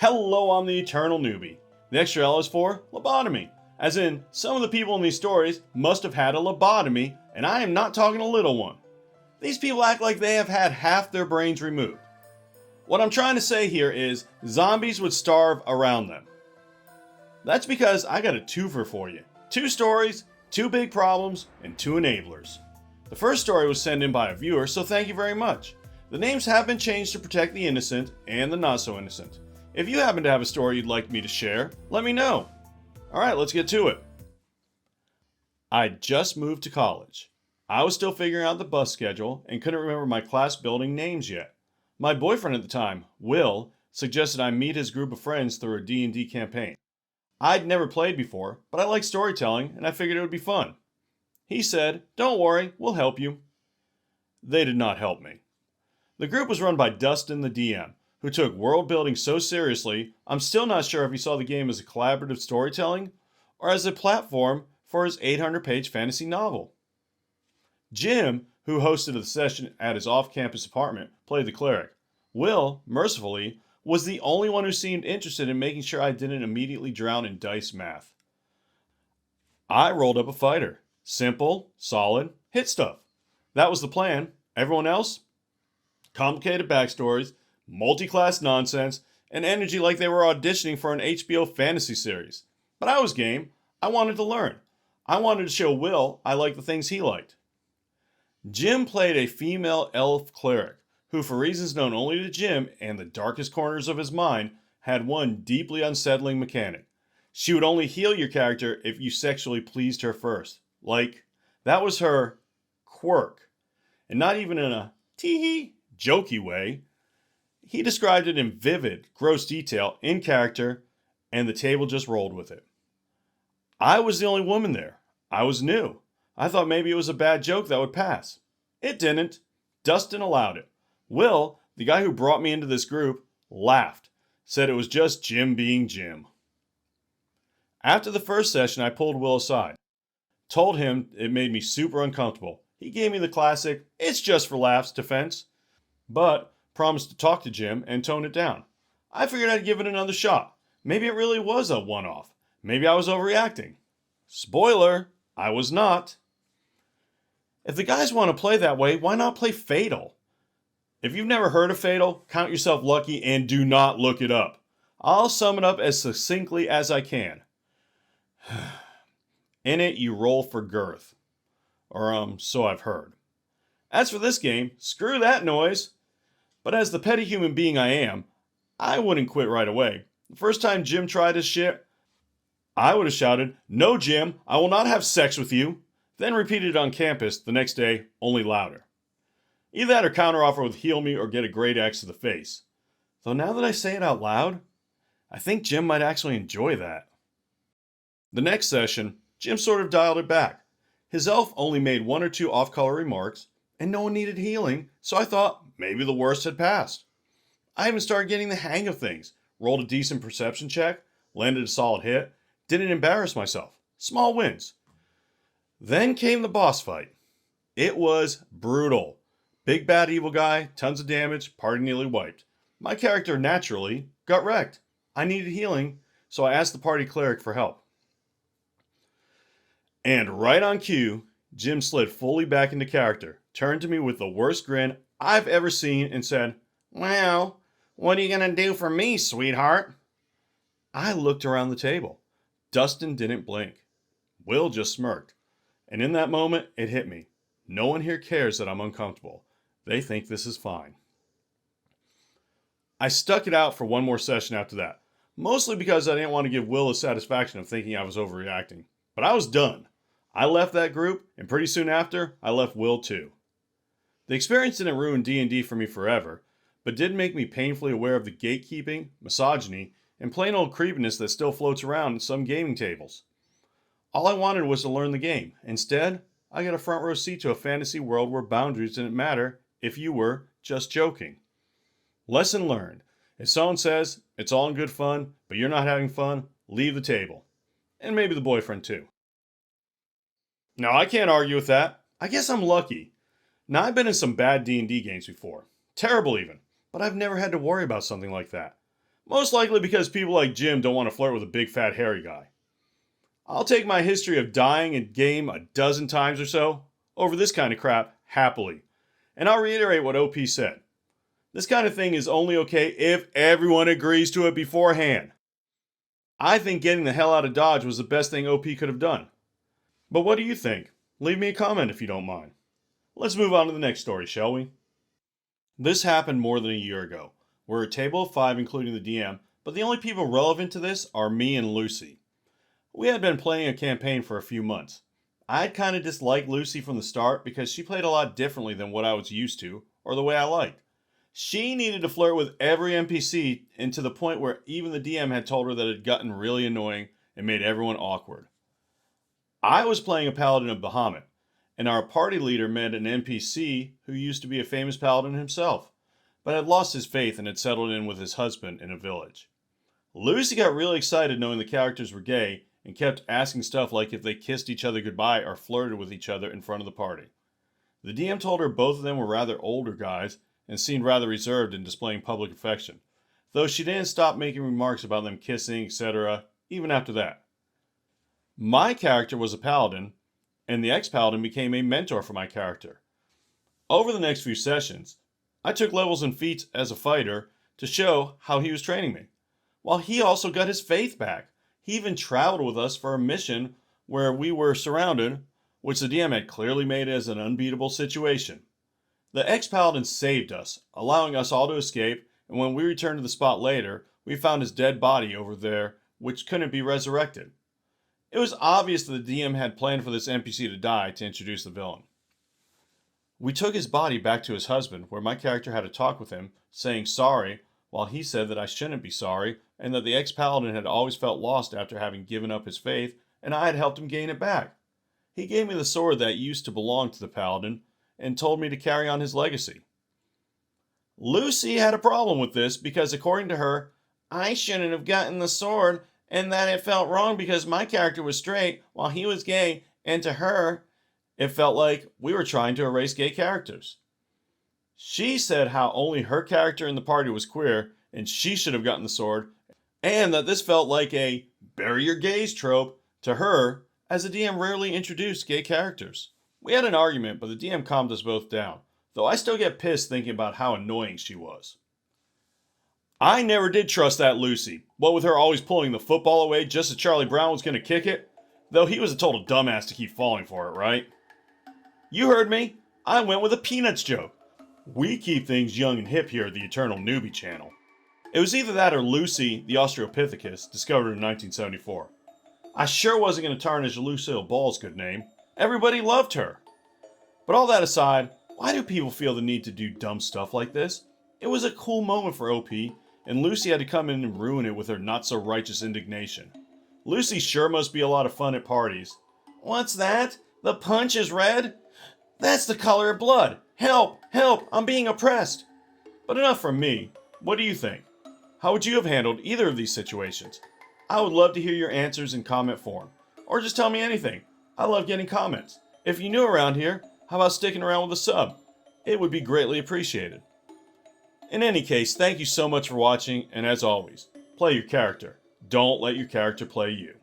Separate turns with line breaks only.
Hello, I'm the Eternal Newbie. The extra L is for lobotomy, as in, some of the people in these stories must have had a lobotomy, and I am not talking a little one. These people act like they have had half their brains removed. What I'm trying to say here is, zombies would starve around them. That's because I got a twofer for you. 2 stories, 2 big problems, and 2 enablers. The first story was sent in by a viewer, so thank you very much. The names have been changed to protect the innocent and the not so innocent. If you happen to have a story you'd like me to share, let me know. Alright, let's get to it. I just moved to college. I was still figuring out the bus schedule and couldn't remember my class building names yet. My boyfriend at the time, Will, suggested I meet his group of friends through a D&D campaign. I'd never played before, but I like storytelling and I figured it would be fun. He said, "Don't worry, we'll help you." They did not help me. The group was run by Dustin the DM, who took world building so seriously, I'm still not sure if he saw the game as a collaborative storytelling or as a platform for his 800-page fantasy novel. Jim, who hosted the session at his off-campus apartment, played the cleric. Will, mercifully, was the only one who seemed interested in making sure I didn't immediately drown in dice math. I rolled up a fighter. Simple, solid, hit stuff. That was the plan. Everyone else? Complicated backstories, multi-class nonsense, and energy like they were auditioning for an HBO fantasy series. But I was game. I wanted to learn. I wanted to show Will I liked the things he liked. Jim played a female elf cleric, who for reasons known only to Jim and the darkest corners of his mind, had one deeply unsettling mechanic. She would only heal your character if you sexually pleased her first. That was her quirk. And not even in a tee-hee, jokey way. He described it in vivid, gross detail, in character, and the table just rolled with it. I was the only woman there. I was new. I thought maybe it was a bad joke that would pass. It didn't. Dustin allowed it. Will, the guy who brought me into this group, laughed, said it was just Jim being Jim. After the first session, I pulled Will aside. Told him it made me super uncomfortable. He gave me the classic, "it's just for laughs" defense, but promised to talk to Jim and tone it down. I figured I'd give it another shot. Maybe it really was a one-off. Maybe I was overreacting. Spoiler, I was not. If the guys want to play that way, why not play Fatal? If you've never heard of Fatal, count yourself lucky and do not look it up. I'll sum it up as succinctly as I can. In it, you roll for girth. Or, so I've heard. As for this game, screw that noise. But as the petty human being I am, I wouldn't quit right away. The first time Jim tried his shit, I would have shouted, "No, Jim, I will not have sex with you." Then repeated it on campus the next day, only louder. Either that or counteroffer with heal me or get a great axe to the face. Though now that I say it out loud, I think Jim might actually enjoy that. The next session, Jim sort of dialed it back. His elf only made 1 or 2 off-color remarks, and no one needed healing, so I thought maybe the worst had passed. I even started getting the hang of things, rolled a decent perception check, landed a solid hit, didn't embarrass myself. Small wins. Then came the boss fight. It was brutal. Big bad evil guy, tons of damage, party nearly wiped. My character naturally got wrecked. I needed healing, so I asked the party cleric for help. And right on cue, Jim slid fully back into character, turned to me with the worst grin I've ever seen and said, "Well, what are you gonna do for me, sweetheart?" I looked around the table. Dustin didn't blink. Will just smirked. And in that moment, it hit me. No one here cares that I'm uncomfortable. They think this is fine. I stuck it out for one more session after that, mostly because I didn't want to give Will the satisfaction of thinking I was overreacting. But I was done. I left that group, and pretty soon after, I left Will too. The experience didn't ruin D&D for me forever, but did make me painfully aware of the gatekeeping, misogyny, and plain old creepiness that still floats around in some gaming tables. All I wanted was to learn the game. Instead, I got a front row seat to a fantasy world where boundaries didn't matter if you were just joking. Lesson learned. If someone says, "it's all in good fun, but you're not having fun," leave the table. And maybe the boyfriend too. Now, I can't argue with that. I guess I'm lucky. Now, I've been in some bad D&D games before. Terrible even. But I've never had to worry about something like that. Most likely because people like Jim don't want to flirt with a big fat hairy guy. I'll take my history of dying in game a dozen times or so over this kind of crap happily. And I'll reiterate what OP said. This kind of thing is only okay if everyone agrees to it beforehand. I think getting the hell out of Dodge was the best thing OP could have done. But what do you think? Leave me a comment if you don't mind. Let's move on to the next story, shall we? This happened more than a year ago. We're a table of 5 including the DM, but the only people relevant to this are me and Lucy. We had been playing a campaign for a few months. I'd kind of disliked Lucy from the start because she played a lot differently than what I was used to, or the way I liked. She needed to flirt with every NPC, and to the point where even the DM had told her that it had gotten really annoying and made everyone awkward. I was playing a paladin of Bahamut, and our party leader met an NPC who used to be a famous paladin himself, but had lost his faith and had settled in with his husband in a village. Lucy got really excited knowing the characters were gay, and kept asking stuff like if they kissed each other goodbye or flirted with each other in front of the party. The DM told her both of them were rather older guys and seemed rather reserved in displaying public affection, though she didn't stop making remarks about them kissing, etc., even after that. My character was a paladin, and the ex-paladin became a mentor for my character. Over the next few sessions, I took levels and feats as a fighter to show how he was training me, while he also got his faith back. He even traveled with us for a mission where we were surrounded, which the DM had clearly made as an unbeatable situation. The ex-paladin saved us, allowing us all to escape, and when we returned to the spot later, we found his dead body over there, which couldn't be resurrected. It was obvious that the DM had planned for this NPC to die to introduce the villain. We took his body back to his husband, where my character had a talk with him, saying sorry, while he said that I shouldn't be sorry, and that the ex-paladin had always felt lost after having given up his faith, and I had helped him gain it back. He gave me the sword that used to belong to the paladin, and told me to carry on his legacy. Lucy had a problem with this because, according to her, I shouldn't have gotten the sword, and that it felt wrong because my character was straight while he was gay, and to her, it felt like we were trying to erase gay characters. She said how only her character in the party was queer, and she should have gotten the sword, and that this felt like a bury your gays trope to her, as the DM rarely introduced gay characters. We had an argument, but the DM calmed us both down, though I still get pissed thinking about how annoying she was. I never did trust that Lucy, what with her always pulling the football away just as Charlie Brown was going to kick it, though he was a total dumbass to keep falling for it, right? You heard me. I went with a Peanuts joke. We keep things young and hip here at the Eternal Newbie channel. It was either that or Lucy, the Australopithecus, discovered in 1974. I sure wasn't going to tarnish Lucille Ball's good name. Everybody loved her. But all that aside, why do people feel the need to do dumb stuff like this? It was a cool moment for OP, and Lucy had to come in and ruin it with her not-so-righteous indignation. Lucy sure must be a lot of fun at parties. What's that? The punch is red? That's the color of blood. Help! Help! I'm being oppressed! But enough from me. What do you think? How would you have handled either of these situations? I would love to hear your answers in comment form. Or just tell me anything. I love getting comments. If you're new around here, how about sticking around with a sub? It would be greatly appreciated. In any case, thank you so much for watching, and as always, play your character. Don't let your character play you.